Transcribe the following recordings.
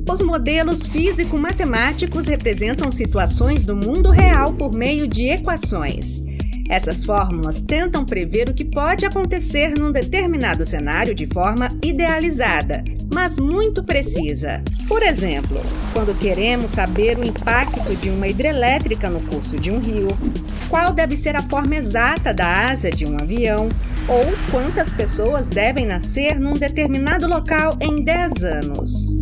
Os modelos físico-matemáticos representam situações do mundo real por meio de equações. Essas fórmulas tentam prever o que pode acontecer num determinado cenário de forma idealizada, mas muito precisa. Por exemplo, quando queremos saber o impacto de uma hidrelétrica no curso de um rio, qual deve ser a forma exata da asa de um avião, ou quantas pessoas devem nascer num determinado local em 10 anos.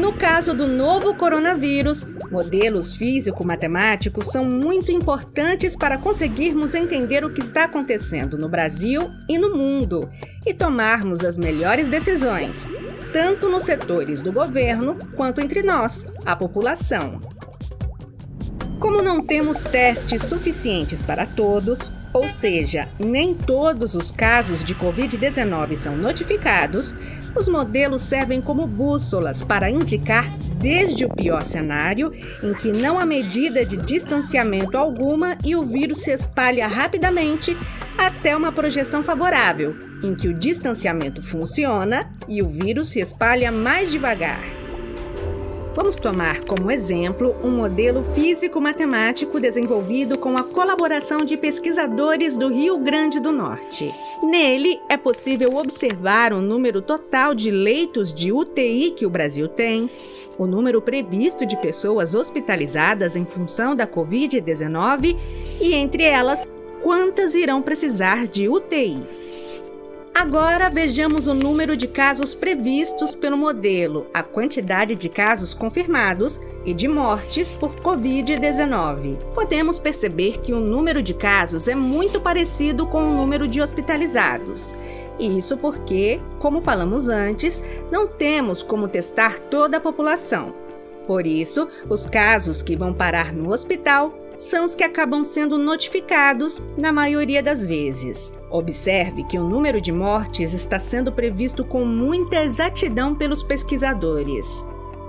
No caso do novo coronavírus, modelos físico-matemáticos são muito importantes para conseguirmos entender o que está acontecendo no Brasil e no mundo e tomarmos as melhores decisões, tanto nos setores do governo quanto entre nós, a população. Como não temos testes suficientes para todos, ou seja, nem todos os casos de Covid-19 são notificados, os modelos servem como bússolas para indicar desde o pior cenário, em que não há medida de distanciamento alguma e o vírus se espalha rapidamente, até uma projeção favorável, em que o distanciamento funciona e o vírus se espalha mais devagar. Vamos tomar como exemplo um modelo físico-matemático desenvolvido com a colaboração de pesquisadores do Rio Grande do Norte. Nele, é possível observar o número total de leitos de UTI que o Brasil tem, o número previsto de pessoas hospitalizadas em função da Covid-19 e, entre elas, quantas irão precisar de UTI. Agora vejamos o número de casos previstos pelo modelo, a quantidade de casos confirmados e de mortes por Covid-19. Podemos perceber que o número de casos é muito parecido com o número de hospitalizados. Isso porque, como falamos antes, não temos como testar toda a população. Por isso, os casos que vão parar no hospital são os que acabam sendo notificados na maioria das vezes. Observe que o número de mortes está sendo previsto com muita exatidão pelos pesquisadores.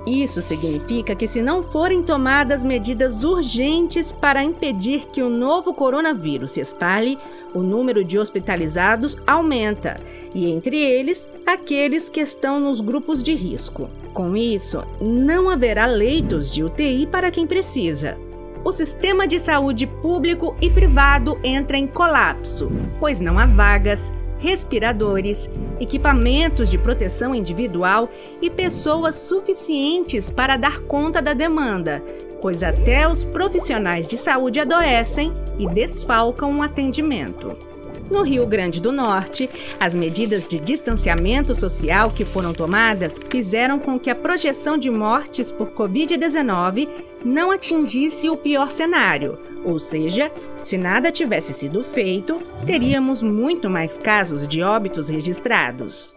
Isso significa que, se não forem tomadas medidas urgentes para impedir que o novo coronavírus se espalhe, o número de hospitalizados aumenta, e entre eles, aqueles que estão nos grupos de risco. Com isso, não haverá leitos de UTI para quem precisa. O sistema de saúde público e privado entra em colapso, pois não há vagas, respiradores, equipamentos de proteção individual e pessoas suficientes para dar conta da demanda, pois até os profissionais de saúde adoecem e desfalcam o atendimento. No Rio Grande do Norte, as medidas de distanciamento social que foram tomadas fizeram com que a projeção de mortes por Covid-19 não atingisse o pior cenário, ou seja, se nada tivesse sido feito, teríamos muito mais casos de óbitos registrados.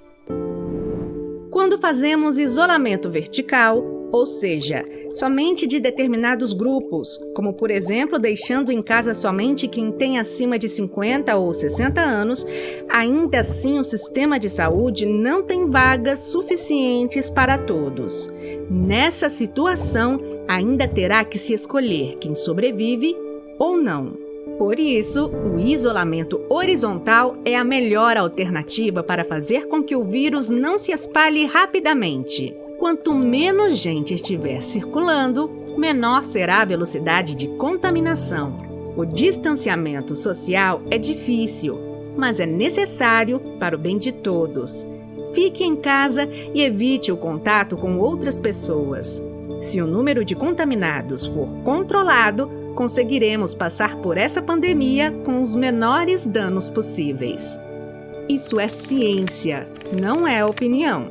Quando fazemos isolamento vertical, ou seja, somente de determinados grupos, como por exemplo deixando em casa somente quem tem acima de 50 ou 60 anos, ainda assim o sistema de saúde não tem vagas suficientes para todos. Nessa situação, ainda terá que se escolher quem sobrevive ou não. Por isso, o isolamento horizontal é a melhor alternativa para fazer com que o vírus não se espalhe rapidamente. Quanto menos gente estiver circulando, menor será a velocidade de contaminação. O distanciamento social é difícil, mas é necessário para o bem de todos. Fique em casa e evite o contato com outras pessoas. Se o número de contaminados for controlado, conseguiremos passar por essa pandemia com os menores danos possíveis. Isso é ciência, não é opinião.